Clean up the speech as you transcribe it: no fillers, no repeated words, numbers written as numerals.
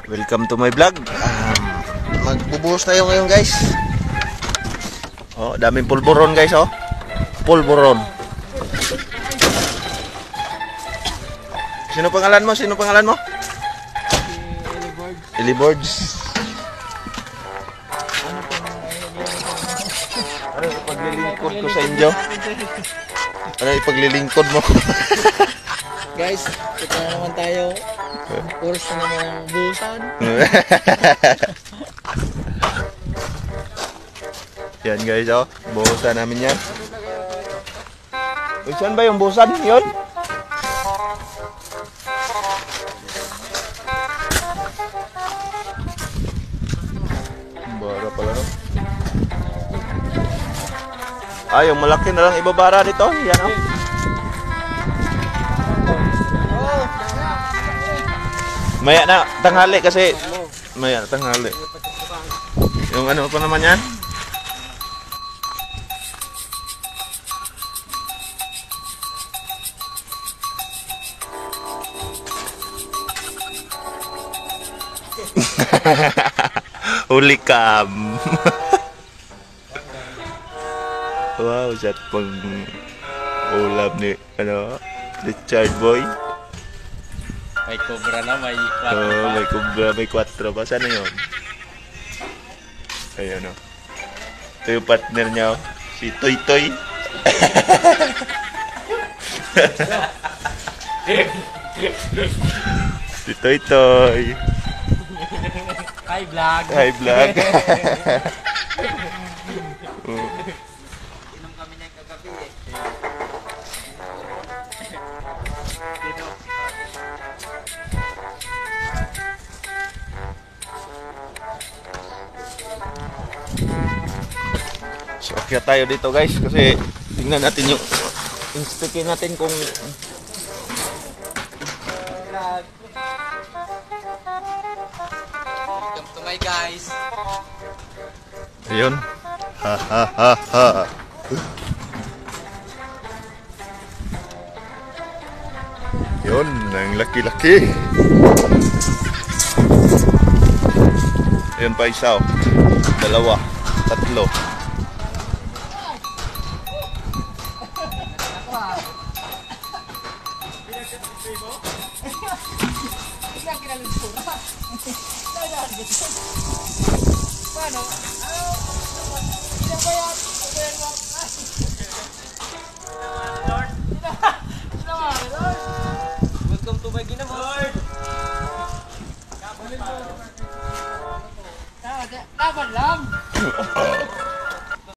Welcome to my vlog. Magbubuhos tayo ngayon, guys. Oh, daming pulburon, guys, oh. Pulburon. Sino pangalan mo? Sino pangalan mo? Elibords. Ano ipaglilingkod ko sa inyo? Ano ipaglilingkod mo? Guys, ito na naman tayo. Course na naman ang buhusan. Yan guys, oh. Buhusan namin yan. Uy, saan ba yung buhusan? Yun? Bara pala, no? Ah, yung malaki na lang ibabara dito. Yan, oh. Maya na tanghali kasi maya na tanghali. Yung ano pa naman yan? Huli cam. Wow, set pang ulam ni ano, Richard Boy. May cobra na, may 4 oh, may cobra, may 4 pa. Sana yun? Ayun, oh. Ito yung partner niya, oh. Si Toy Toy. Si Toy Toy. Hi vlog. Hi vlog. Inom kami ng kagabi eh. So, kaya tayo dito guys kasi tingnan natin yung inspectin natin kung Welcome to my guys. ayun. Ha ha ha ha. Yun, ang laki-laki. Ayun pa isa, oh. 2, 3. Welcome to my ginamon. Dapat lang.